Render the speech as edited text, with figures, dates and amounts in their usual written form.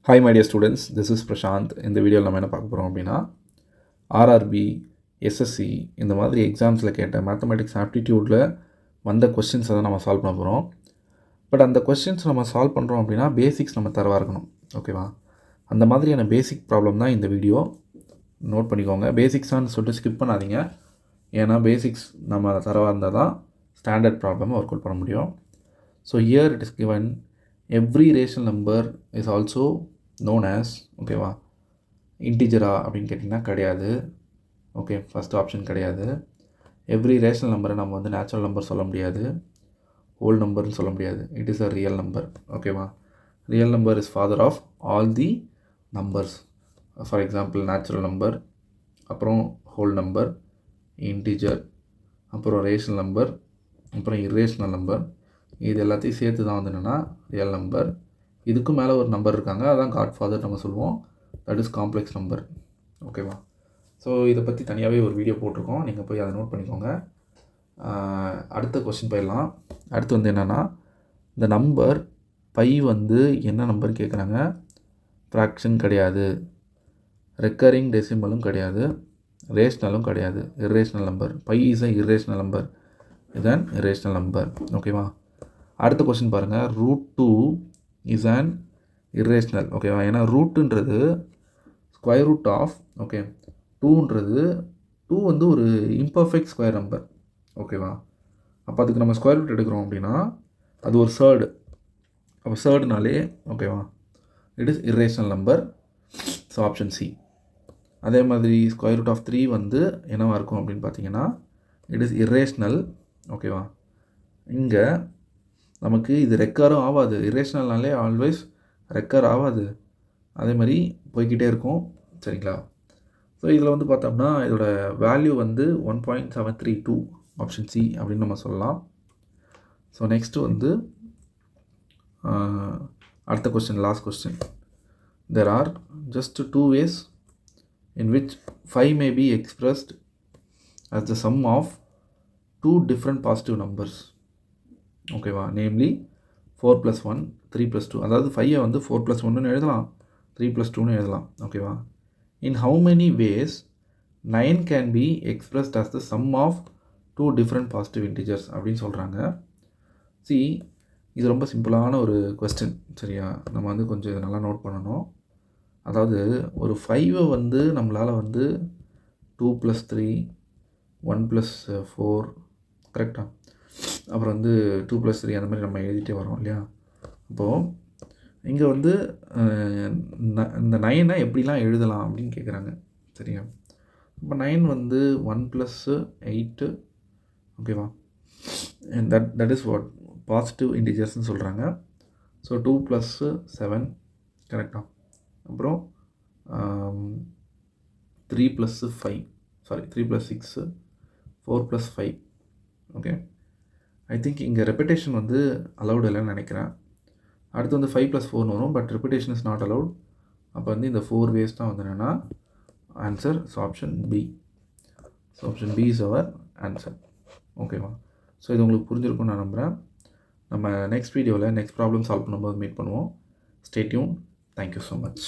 Hi my dear students, this is Prashant. இந்த வீடியோவில் நம்ம என்ன பார்க்க போகிறோம் அப்படின்னா ஆர்ஆர்பி, எஸ்எஸ்சி இந்த மாதிரி எக்ஸாம்ஸில் கேட்ட மேத்தமெட்டிக்ஸ் ஆப்டிடியூடில் வந்த கொஸ்டின்ஸை தான் நம்ம சால்வ் பண்ண போகிறோம். பட் அந்த கொஸ்டின்ஸ் நம்ம சால்வ் பண்ணுறோம் அப்படின்னா பேசிக்ஸ் நம்ம தரவாக இருக்கணும். ஓகேவா? அந்த மாதிரியான பேசிக் ப்ராப்ளம் தான் இந்த வீடியோ. நோட் பண்ணிக்கோங்க. பேசிக்ஸான்னு சொல்லிட்டு ஸ்கிப் பண்ணாதீங்க. ஏன்னா பேசிக்ஸ் நம்ம தரவாக இருந்தால் தான் ஸ்டாண்டர்ட் ப்ராப்ளமை ஒர்க் அவுட் பண்ண முடியும். So here it is given every rational number is also known as, ஓகேவா, இன்டிஜரா அப்படின்னு கேட்டிங்கன்னா கிடையாது. ஓகே, ஃபஸ்ட் ஆப்ஷன் கிடையாது. எவ்ரி ரேஷனல் நம்பரை நம்ம வந்து நேச்சுரல் நம்பர் சொல்ல முடியாது, ஹோல் நம்பர்னு சொல்ல முடியாது. It is a real number. ஓகேவா? Real number is father of all the numbers. For example natural number, அப்புறம் ஹோல் நம்பர், இன்டிஜர், அப்புறம் ரேஷனல் நம்பர், அப்புறம் இரேஷனல் நம்பர். இது எல்லாத்தையும் சேர்த்து தான் வந்து என்னென்னா ரியல் நம்பர். இதுக்கும் மேலே ஒரு நம்பர் இருக்காங்க, அதான் காட்ஃபாதர் நம்ம சொல்லுவோம். That is complex number. ஓகேவா? ஸோ இதை பற்றி தனியாகவே ஒரு வீடியோ போட்டிருக்கோம், நீங்கள் போய் அதை நோட் பண்ணிக்கோங்க. அடுத்த கொஸ்டின் போயிடலாம். அடுத்து வந்து என்னென்னா, இந்த நம்பர் பை வந்து என்ன நம்பர் கேட்குறாங்க. ஃப்ராக்ஷன் கிடையாது, ரெக்கரிங் டெசிமலும் கிடையாது, ரேஷ்னலும் கிடையாது. Irrational number. Pi is a irrational number, இதுதான் இரேஷ்னல் நம்பர். ஓகேவா? அடுத்த கொஸ்டின் பாருங்கள். √2 இஸ் அன் இரேஷ்னல். ஓகேவா? ஏன்னா ரூட்டுன்றது ஸ்கொயர் ரூட் ஆஃப், ஓகே, 2ன்றது 2 வந்து ஒரு இம்பர்ஃபெக்ட் ஸ்கொயர் நம்பர். ஓகேவா? அப்போ அதுக்கு நம்ம ஸ்கொயர் ரூட் எடுக்கிறோம் அப்படின்னா அது ஒரு சேர்டு. அப்போ சேர்டுனாலே ஓகேவா, it is irrational number. So option C. அதே மாதிரி ஸ்கொயர் ரூட் ஆஃப் 3 வந்து என்னவாக இருக்கும் அப்படின்னு பார்த்தீங்கன்னா இட் இஸ் இரேஷ்னல். ஓகேவா? இங்கே நமக்கு இது ரெக்கரும் ஆகாது. இரேஷ்னல்னாலே ஆல்வேஸ் ரெக்கர் ஆகாது. அதே மாதிரி போய்கிட்டே இருக்கும். சரிங்களா? ஸோ இதில் வந்து பார்த்தோம்னா இதோட வேல்யூ வந்து 1.732 ஆப்ஷன் சி அப்படின்னு நம்ம சொல்லலாம். ஸோ நெக்ஸ்ட்டு வந்து அடுத்த question, last question. There are just 2 ways in which 5 may be expressed as the sum of 2 different positive numbers. ஓகேவா? நேம்லி 4 + 1, 3 + 2. அதாவது 5 வந்து 4 + 1ன்னு எழுதலாம், 3 + 2ன்னு எழுதலாம். ஓகேவா? In how many ways 9 can be expressed as the sum of 2 different positive integers அப்படின்னு சொல்கிறாங்க. C, இது ரொம்ப சிம்பிளான ஒரு கொஸ்டின். சரியா? நம்ம வந்து கொஞ்சம் இதை நல்லா நோட் பண்ணணும். அதாவது ஒரு 5 வந்து நம்மளால் வந்து 2 + 3, 1 + 4, கரெக்டாக, அப்புறம் வந்து 2 + 3 அந்த மாதிரி நம்ம எழுதிட்டே வரோம் இல்லையா? அப்போது இங்கே வந்து இந்த 9 எப்படிலாம் எழுதலாம் அப்படின்னு கேட்குறாங்க. சரியா? இப்போ 9 வந்து 1 + 8. ஓகேவா? தட் இஸ் வாட் பாசிட்டிவ் இன்டிஜர்ஸ்ன்னு சொல்கிறாங்க. ஸோ 2 + 7, கரெக்டாக. அப்புறம் 3 + 5, சாரி 3 + 6, 4 + 5. ஓகே, ஐ திங்க் இங்கே ரெப்பிட்டேஷன் வந்து அலௌடு இல்லைன்னு நினைக்கிறேன். அடுத்து வந்து 5 + 4 வரும், but repetition is not allowed. அப்போ வந்து இந்த 4 வேஸ் தான் வந்து என்னென்னா answer. So option B. So option B is our answer. ஓகேவா? ஸோ இது உங்களுக்கு புரிஞ்சிருக்கும்னு நான் நம்புகிறேன். நம்ம நெக்ஸ்ட் வீடியோவில் நெக்ஸ்ட் ப்ராப்ளம் சால்வ் பண்ணும்போது மீட் பண்ணுவோம். Stay tune. Thank you so much.